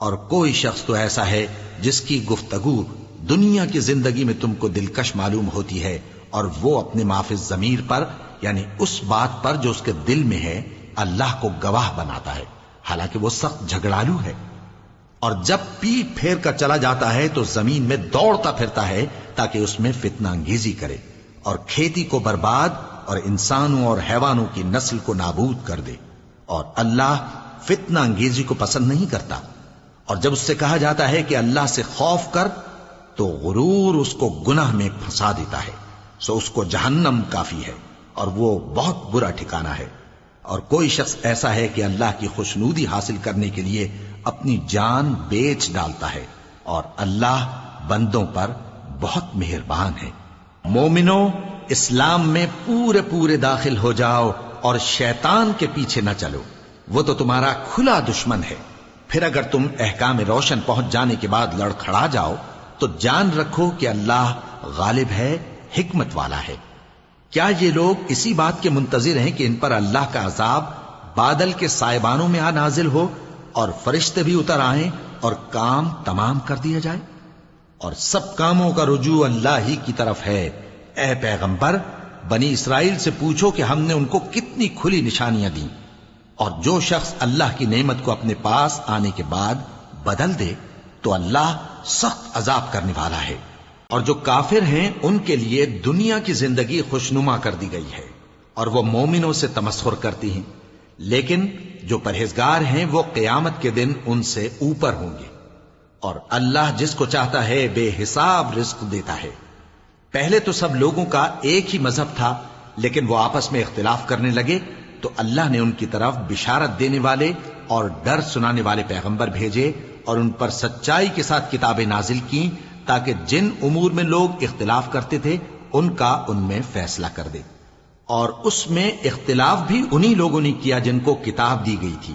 اور کوئی شخص تو ایسا ہے جس کی گفتگو دنیا کی زندگی میں تم کو دلکش معلوم ہوتی ہے، اور وہ اپنے معافی ضمیر پر، یعنی اس بات پر جو اس کے دل میں ہے، اللہ کو گواہ بناتا ہے، حالانکہ وہ سخت جھگڑالو ہے۔ اور جب پیٹ پھیر کر چلا جاتا ہے تو زمین میں دوڑتا پھرتا ہے تاکہ اس میں فتنہ انگیزی کرے اور کھیتی کو برباد اور انسانوں اور حیوانوں کی نسل کو نابود کر دے، اور اللہ فتنہ انگیزی کو پسند نہیں کرتا۔ اور جب اس سے کہا جاتا ہے کہ اللہ سے خوف کر تو غرور اس کو گناہ میں پھنسا دیتا ہے، سو اس کو جہنم کافی ہے اور وہ بہت برا ٹھکانہ ہے۔ اور کوئی شخص ایسا ہے کہ اللہ کی خوشنودی حاصل کرنے کے لیے اپنی جان بیچ ڈالتا ہے، اور اللہ بندوں پر بہت مہربان ہے۔ مومنو، اسلام میں پورے پورے داخل ہو جاؤ اور شیطان کے پیچھے نہ چلو، وہ تو تمہارا کھلا دشمن ہے۔ پھر اگر تم احکام روشن پہنچ جانے کے بعد لڑکھڑا جاؤ تو جان رکھو کہ اللہ غالب ہے، حکمت والا ہے۔ کیا یہ لوگ اسی بات کے منتظر ہیں کہ ان پر اللہ کا عذاب بادل کے سائبانوں میں آ نازل ہو اور فرشتے بھی اتر آئیں اور کام تمام کر دیا جائے؟ اور سب کاموں کا رجوع اللہ ہی کی طرف ہے۔ اے پیغمبر، بنی اسرائیل سے پوچھو کہ ہم نے ان کو کتنی کھلی نشانیاں دیں، اور جو شخص اللہ کی نعمت کو اپنے پاس آنے کے بعد بدل دے تو اللہ سخت عذاب کرنے والا ہے۔ اور جو کافر ہیں ان کے لیے دنیا کی زندگی خوشنما کر دی گئی ہے، اور وہ مومنوں سے تمسخر کرتی ہیں، لیکن جو پرہیزگار ہیں وہ قیامت کے دن ان سے اوپر ہوں گے۔ اور اللہ جس کو چاہتا ہے بے حساب رزق دیتا ہے۔ پہلے تو سب لوگوں کا ایک ہی مذہب تھا، لیکن وہ آپس میں اختلاف کرنے لگے تو اللہ نے ان کی طرف بشارت دینے والے اور ڈر سنانے والے پیغمبر بھیجے، اور ان پر سچائی کے ساتھ کتابیں نازل کی تاکہ جن امور میں لوگ اختلاف کرتے تھے ان کا ان میں فیصلہ کر دے۔ اور اس میں اختلاف بھی انہی لوگوں نے کیا جن کو کتاب دی گئی تھی،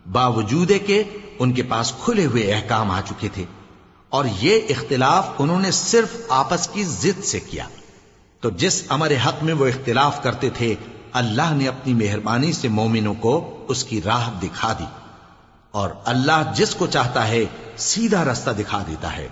باوجود کہ ان کے پاس کھلے ہوئے احکام آ چکے تھے، اور یہ اختلاف انہوں نے صرف آپس کی ضد سے کیا۔ تو جس امر حق میں وہ اختلاف کرتے تھے اللہ نے اپنی مہربانی سے مومنوں کو اس کی راہ دکھا دی، اور اللہ جس کو چاہتا ہے سیدھا راستہ دکھا دیتا ہے۔